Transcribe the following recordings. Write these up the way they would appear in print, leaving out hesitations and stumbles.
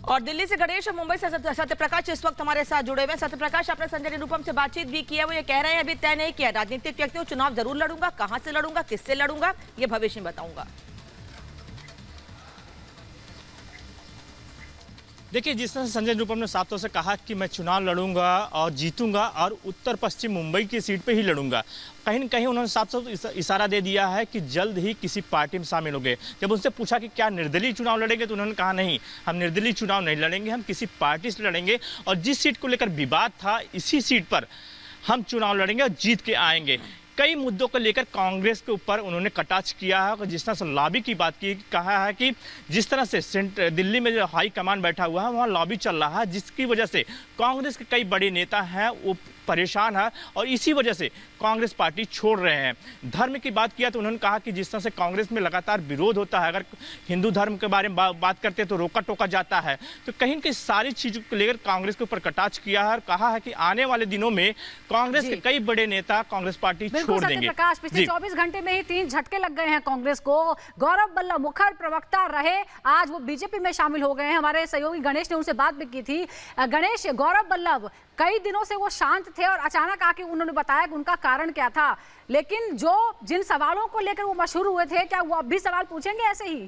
और दिल्ली से गणेश और मुंबई से सत्यप्रकाश इस वक्त हमारे साथ जुड़े हुए हैं। सत्यप्रकाश, आपने संजय निरुपम से बातचीत भी की है, वो ये कह रहे हैं अभी तय नहीं किया राजनीतिक व्यक्ति हूँ, चुनाव जरूर लड़ूंगा, कहां से लड़ूंगा, किससे लड़ूंगा, ये भविष्य में बताऊंगा। देखिए, जिस तरह से संजय निरुपम ने साफ तौर से कहा कि मैं चुनाव लड़ूंगा और जीतूंगा और उत्तर पश्चिम मुंबई की सीट पे ही लड़ूंगा, कहीं न कहीं उन्होंने साफ साफ इशारा दे दिया है कि जल्द ही किसी पार्टी में शामिल होंगे। जब उनसे पूछा कि क्या निर्दलीय चुनाव लड़ेंगे तो उन्होंने कहा नहीं, हम निर्दलीय चुनाव नहीं लड़ेंगे, हम किसी पार्टी से लड़ेंगे और जिस सीट को लेकर विवाद था इसी सीट पर हम चुनाव लड़ेंगे और जीत के आएंगे। कई मुद्दों को लेकर कांग्रेस के ऊपर उन्होंने कटाक्ष किया है और जिस तरह से लॉबी की बात की, कहा है कि जिस तरह से दिल्ली में जो हाई कमान बैठा हुआ है वहाँ लॉबी चल रहा है, जिसकी वजह से कांग्रेस के कई बड़े नेता हैं वो परेशान है और इसी वजह से कांग्रेस पार्टी छोड़ रहे हैं। धर्म की बात किया तो उन्होंने कहा कि जिस तरह से कांग्रेस में लगातार विरोध होता है, अगर हिंदू धर्म के बारे में बात करते हैं तो रोका टोका जाता है, तो कहीं की सारी चीजों को लेकर कांग्रेस के ऊपर कटाक्ष किया है और कहा है कि आने वाले दिनों में कांग्रेस के कई बड़े नेता कांग्रेस पार्टी छोड़ देंगे। प्रकाश, पिछले 24 घंटे में ही 3 झटके लग गए हैं कांग्रेस को। गौरव बल्लभ मुखर प्रवक्ता रहे, आज वो बीजेपी में शामिल हो गए हैं। हमारे सहयोगी गणेश ने उनसे बात भी की थी। गणेश, गौरव बल्लभ कई दिनों से वो शांत थे और अचानक आके उन्होंने बताया कि उनका कारण क्या था, लेकिन जिन सवालों को लेकर वो मशहूर हुए थे, क्या वो अब भी सवाल पूछेंगे ऐसे ही?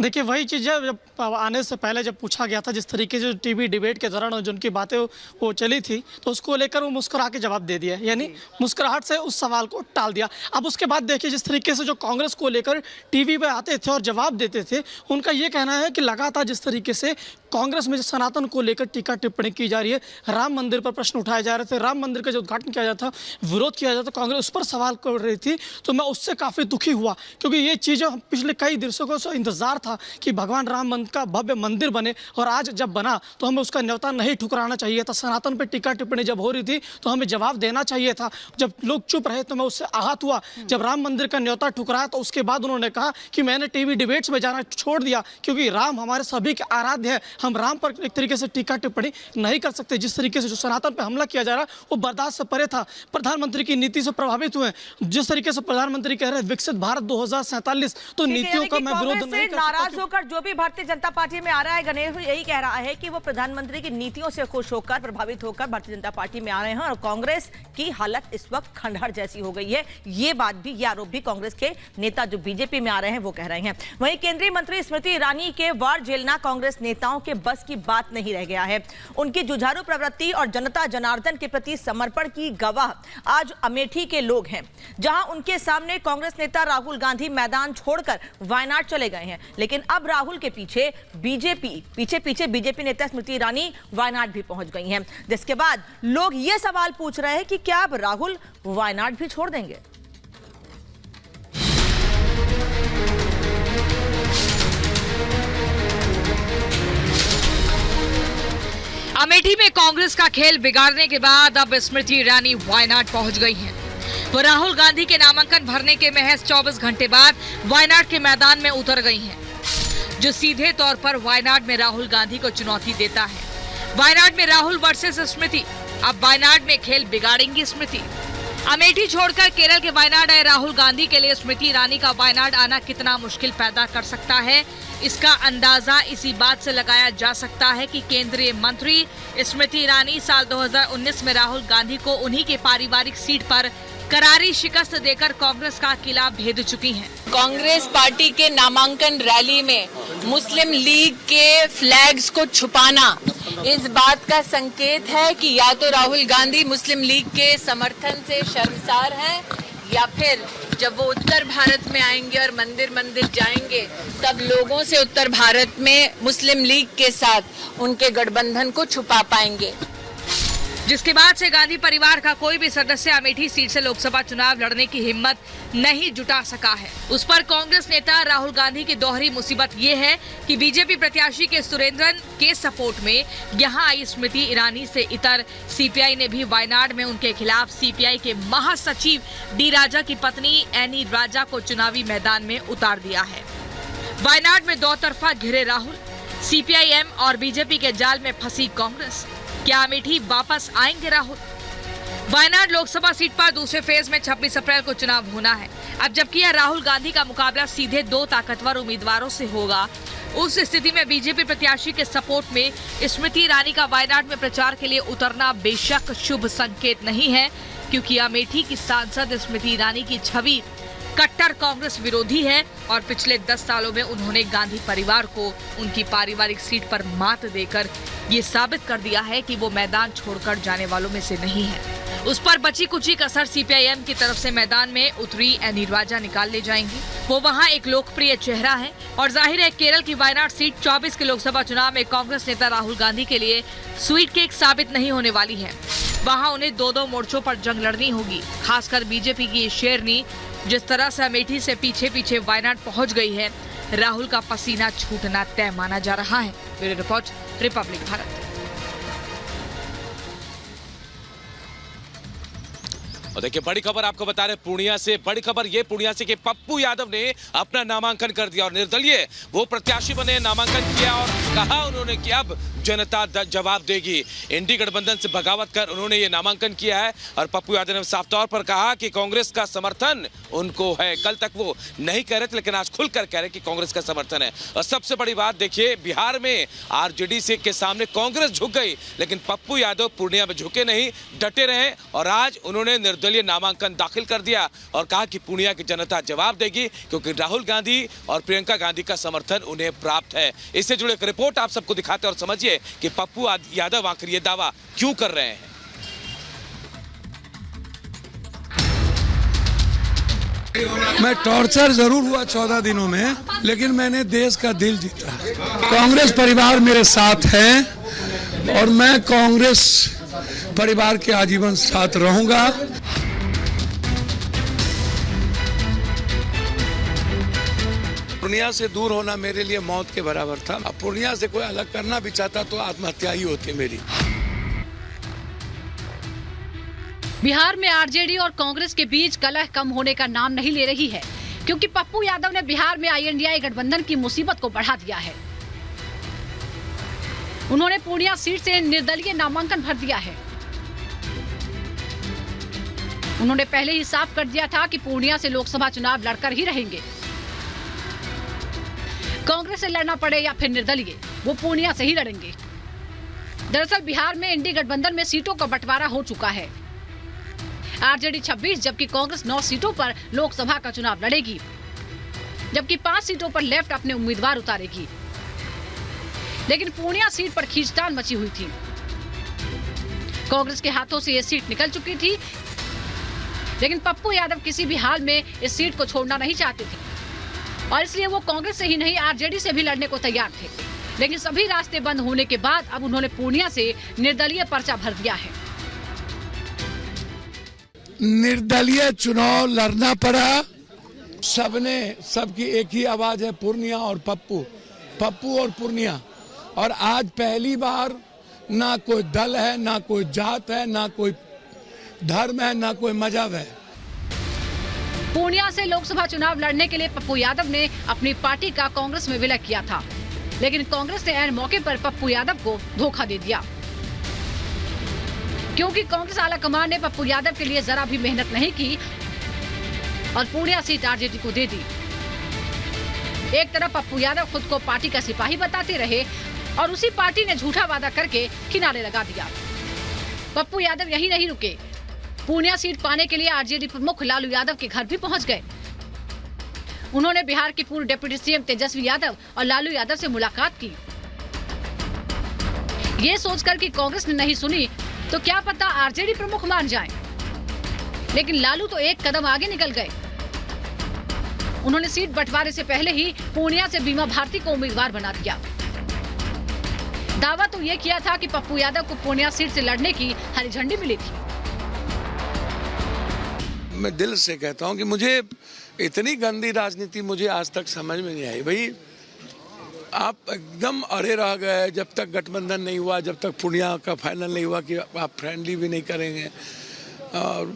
देखिए, वही चीज़ है, जब आने से पहले जब पूछा गया था, जिस तरीके से टीवी डिबेट के दौरान जो उनकी बातें वो चली थी, तो उसको लेकर वो मुस्कुरा के जवाब दे दिया, यानी मुस्कुराहट से उस सवाल को टाल दिया। अब उसके बाद देखिए, जिस तरीके से जो कांग्रेस को लेकर टीवी पे आते थे और जवाब देते थे, उनका ये कहना है कि लगातार जिस तरीके से कांग्रेस में सनातन को लेकर टीका टिप्पणी की जा रही है, राम मंदिर पर प्रश्न उठाए जा रहे थे, राम मंदिर का जो उद्घाटन किया जाता, विरोध किया जाता, कांग्रेस उस पर सवाल कर रही थी, तो मैं उससे काफ़ी दुखी हुआ, क्योंकि ये चीज़ें पिछले कई दिवसों से इंतजार था कि भगवान राम का भव्य मंदिर बने और आज जब बना तो हमें उसका न्योता नहीं ठुकराना चाहिए था। सनातन पर टीका टिप्पणी जब हो रही थी तो हमें जवाब देना चाहिए था। जब लोग चुप रहे तो मैं उससे आहत हुआ। जब राम मंदिर का न्योता ठुकराया तो उसके बाद उन्होंने कहा कि मैंने टीवी डिबेट्स में जाना छोड़ दिया, क्योंकि राम हमारे सभी के आराध्य है, हम राम पर एक तरीके से टीका टिप्पणी नहीं कर सकते। जिस तरीके से जो सनातन पर हमला किया जा रहा है वो बर्दाश्त से परे था। प्रधानमंत्री की नीति से प्रभावित हुए, जिस तरीके से प्रधानमंत्री कह रहे हैं विकसित भारत 2047, तो नीतियों का मैं विरोध नहीं कर सकता। नाराज होकर जो भी भारतीय जनता पार्टी में आ रहा है, गणेश यही कह रहा है कि वो प्रधानमंत्री की नीतियों से खुश होकर, प्रभावित होकर भारतीय जनता पार्टी में आ रहे हैं और कांग्रेस की हालत इस वक्त खंडहर जैसी हो गई है। ये बात भी, ये आरोप भी कांग्रेस के नेता जो बीजेपी में आ रहे हैं वो कह रहे हैं। वहीं केंद्रीय मंत्री स्मृति ईरानी के वार झेलना कांग्रेस नेताओं के बस की बात नहीं रह गया है। उनकी जुझारू प्रवृत्ति और जनता जनार्दन के प्रति समर्पण की गवाह आज अमेठी के लोग हैं, जहां उनके सामने कांग्रेस नेता राहुल गांधी मैदान छोड़कर वायनाड चले गए हैं। लेकिन अब राहुल के पीछे बीजेपी नेता स्मृति ईरानी वायनाड भी पहुंच गई हैं, जिसके बाद लोग ये सवाल पूछ रहे हैं कि क्या अब राहुल वायनाड भी छोड़ देंगे। अमेठी में कांग्रेस का खेल बिगाड़ने के बाद अब स्मृति ईरानी वायनाड पहुंच गई हैं। वो राहुल गांधी के नामांकन भरने के महज 24 घंटे बाद वायनाड के मैदान में उतर गई हैं, जो सीधे तौर पर वायनाड में राहुल गांधी को चुनौती देता है। वायनाड में राहुल वर्सेस स्मृति। अब वायनाड में खेल बिगाड़ेंगी स्मृति। अमेठी छोड़कर केरल के वायनाड आए राहुल गांधी के लिए स्मृति ईरानी का वायनाड आना कितना मुश्किल पैदा कर सकता है, इसका अंदाजा इसी बात से लगाया जा सकता है कि केंद्रीय मंत्री स्मृति ईरानी साल 2019 में राहुल गांधी को उन्हीं के पारिवारिक सीट पर करारी शिकस्त देकर कांग्रेस का किला भेद चुकी हैं। कांग्रेस पार्टी के नामांकन रैली में मुस्लिम लीग के फ्लैग्स को छुपाना इस बात का संकेत है कि या तो राहुल गांधी मुस्लिम लीग के समर्थन से शर्मसार हैं, या फिर जब वो उत्तर भारत में आएंगे और मंदिर जाएंगे तब लोगों से उत्तर भारत में मुस्लिम लीग के साथ उनके गठबंधन को छुपा पाएंगे। जिसके बाद से गांधी परिवार का कोई भी सदस्य अमेठी सीट से लोकसभा चुनाव लड़ने की हिम्मत नहीं जुटा सका है। उस पर कांग्रेस नेता राहुल गांधी की दोहरी मुसीबत ये है कि बीजेपी प्रत्याशी के सुरेंद्रन के सपोर्ट में यहां आई स्मृति ईरानी से इतर सीपीआई ने भी वायनाड में उनके खिलाफ सीपीआई के महासचिव डी राजा की पत्नी एनी राजा को चुनावी मैदान में उतार दिया है। वायनाड में दो तरफा घिरे राहुल, सीपीआई एम और बीजेपी के जाल में फंसी कांग्रेस। क्या अमेठी वापस आएंगे राहुल? वायनाड लोकसभा सीट पर दूसरे फेज में 26 अप्रैल को चुनाव होना है। अब जबकि यह राहुल गांधी का मुकाबला सीधे 2 ताकतवर उम्मीदवारों से होगा, उस स्थिति में बीजेपी प्रत्याशी के सपोर्ट में स्मृति ईरानी का वायनाड में प्रचार के लिए उतरना बेशक शुभ संकेत नहीं है, क्योंकि अमेठी की सांसद स्मृति ईरानी की छवि कट्टर कांग्रेस विरोधी है और पिछले 10 सालों में उन्होंने गांधी परिवार को उनकी पारिवारिक सीट पर मात देकर ये साबित कर दिया है कि वो मैदान छोड़कर जाने वालों में से नहीं है। उस पर बची कुची कसर सीपीआईएम की तरफ से मैदान में उतरी एनी राजा निकाल ले जाएंगी। वो वहां एक लोकप्रिय चेहरा है और जाहिर है केरल की वायनाड सीट 24 के लोकसभा चुनाव में कांग्रेस नेता राहुल गांधी के लिए स्वीट केक साबित नहीं होने वाली है। वहां उन्हें 2 मोर्चों पर जंग लड़नी होगी। खासकर बीजेपी की ये शेरनी जिस तरह से अमेठी से पीछे पीछे वायनाड पहुंच गई है, राहुल का पसीना छूटना तय माना जा रहा है। Bureau report, Republic Bharat. और देखिए बड़ी खबर आपको बता रहे पूर्णिया से, बड़ी खबर ये पूर्णिया से कि पप्पू यादव ने अपना नामांकन कर दिया और निर्दलीय वो प्रत्याशी बने, नामांकन किया और कहा उन्होंने कि अब जनता जवाब देगी। इंडी गठबंधन से बगावत कर उन्होंने ये नामांकन किया है और पप्पू यादव ने साफ तौर पर कहा कि कांग्रेस का समर्थन उनको है। कल तक वो नहीं कह रहे थे, लेकिन आज खुलकर कह रहे कि कांग्रेस का समर्थन है। और सबसे बड़ी बात देखिए, बिहार में आरजेडी से के सामने कांग्रेस झुक गई, लेकिन पप्पू यादव पूर्णिया में झुके नहीं, डटे रहे और आज उन्होंने निर्दलीय नामांकन दाखिल कर दिया और कहा कि पूर्णिया की जनता जवाब देगी, क्योंकि राहुल गांधी और प्रियंका गांधी का समर्थन उन्हें प्राप्त है। इससे जुड़े एक रिपोर्ट आप सबको दिखाते हैं और समझिए कि पप्पू यादव आखिर ये दावा क्यों कर रहे हैं। मैं टॉर्चर जरूर हुआ 14 दिनों में, लेकिन मैंने देश का दिल जीता। कांग्रेस परिवार मेरे साथ है और मैं कांग्रेस परिवार के आजीवन साथ रहूंगा। पूर्णिया से दूर होना मेरे लिए मौत के बराबर था। अब पूर्णिया से कोई अलग करना भी चाहता तो आत्महत्या ही होती मेरी। बिहार में आरजेडी और कांग्रेस के बीच कलह कम होने का नाम नहीं ले रही है, क्योंकि पप्पू यादव ने बिहार में INDI गठबंधन की मुसीबत को बढ़ा दिया है। उन्होंने पूर्णिया सीट से निर्दलीय नामांकन भर दिया है। उन्होंने पहले ही साफ कर दिया था कि पूर्णिया से लोकसभा चुनाव लड़कर ही रहेंगे। कांग्रेस से लड़ना पड़े या फिर निर्दलीय, वो पूर्णिया से ही लड़ेंगे। दरअसल बिहार में इंडी गठबंधन में सीटों का बंटवारा हो चुका है। आरजेडी 26 जबकि कांग्रेस 9 सीटों पर लोकसभा का चुनाव लड़ेगी, जबकि 5 सीटों पर लेफ्ट अपने उम्मीदवार उतारेगी। लेकिन पूर्णिया सीट पर खींचतान मची हुई थी। कांग्रेस के हाथों से ये सीट निकल चुकी थी, लेकिन पप्पू यादव किसी भी हाल में इस सीट को छोड़ना नहीं चाहते थे और इसलिए वो कांग्रेस से ही नहीं आरजेडी से भी लड़ने को तैयार थे। लेकिन सभी रास्ते बंद होने के बाद अब उन्होंने पूर्णिया से निर्दलीय पर्चा भर दिया है। निर्दलीय चुनाव लड़ना पड़ा, सबकी एक ही आवाज है, पूर्णिया और पप्पू और पूर्णिया। और आज पहली बार ना कोई दल है, ना कोई जात है, ना कोई धर्म है, ना कोई मजहब है। पूर्णिया से लोकसभा चुनाव लड़ने के लिए पप्पू यादव ने अपनी पार्टी का कांग्रेस में विलय किया था, लेकिन कांग्रेस ने ऐन मौके पर पप्पू यादव को धोखा दे दिया, क्योंकि कांग्रेस आलाकमान ने पप्पू यादव के लिए जरा भी मेहनत नहीं की और पूर्णिया सीट आरजेडी को दे दी। एक तरफ पप्पू यादव खुद को पार्टी का सिपाही बताते रहे और उसी पार्टी ने झूठा वादा करके किनारे लगा दिया। पप्पू यादव यही नहीं रुके, पूर्णिया सीट पाने के लिए आरजेडी प्रमुख लालू यादव के घर भी पहुंच गए। उन्होंने बिहार के पूर्व डिप्टी सीएम तेजस्वी यादव और लालू यादव से मुलाकात की। ये सोचकर कि कांग्रेस ने नहीं सुनी तो क्या पता आरजेडी प्रमुख मान जाएं। लेकिन लालू तो एक कदम आगे निकल गए। उन्होंने सीट बंटवारे से पहले ही पूर्णिया से बीमा भारती को उम्मीदवार बना दिया। दावा तो ये किया था कि पप्पू यादव को पूर्णिया सीट से लड़ने की हरी झंडी मिली थी। मैं दिल से कहता हूं कि मुझे इतनी गंदी राजनीति मुझे आज तक समझ में नहीं आई। भाई आप एकदम अड़े रह गए जब तक गठबंधन नहीं हुआ, जब तक पूर्णिया का फाइनल नहीं हुआ कि आप फ्रेंडली भी नहीं करेंगे। और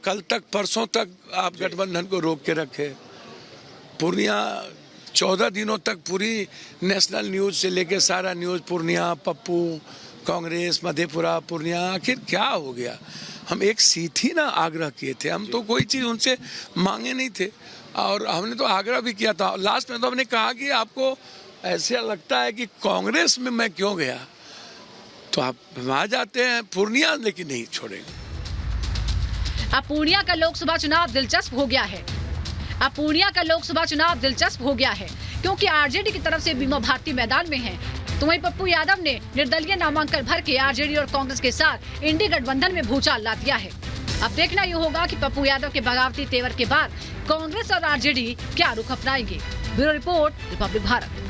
कल तक परसों तक आप गठबंधन को रोक के रखे। पूर्णिया 14 दिनों तक पूरी नेशनल न्यूज से लेके सारा न्यूज पूर्णिया, पप्पू, कांग्रेस, मधेपुरा, पूर्णिया, आखिर क्या हो गया? हम एक सीट ही ना आग्रह किए थे, हम तो कोई चीज़ उनसे मांगे नहीं थे और हमने तो आग्रह भी किया था। लास्ट में तो हमने कहा कि आपको ऐसा लगता है कि कांग्रेस में मैं क्यों गया, तो आप वहाँ जाते हैं पूर्णिया, लेकिन नहीं छोड़ेंगे। अब पूर्णिया का लोकसभा चुनाव दिलचस्प हो गया है। अब पूर्णिया का लोकसभा चुनाव दिलचस्प हो गया है क्योंकि आरजेडी की तरफ से बीमा भारती मैदान में है, तो वहीं पप्पू यादव ने निर्दलीय नामांकन भर के आरजेडी और कांग्रेस के साथ इंडी गठबंधन में भूचाल ला दिया है। अब देखना ये होगा कि पप्पू यादव के बगावती तेवर के बाद कांग्रेस और आरजेडी क्या रुख अपनाएंगे। Bureau report, Republic Bharat.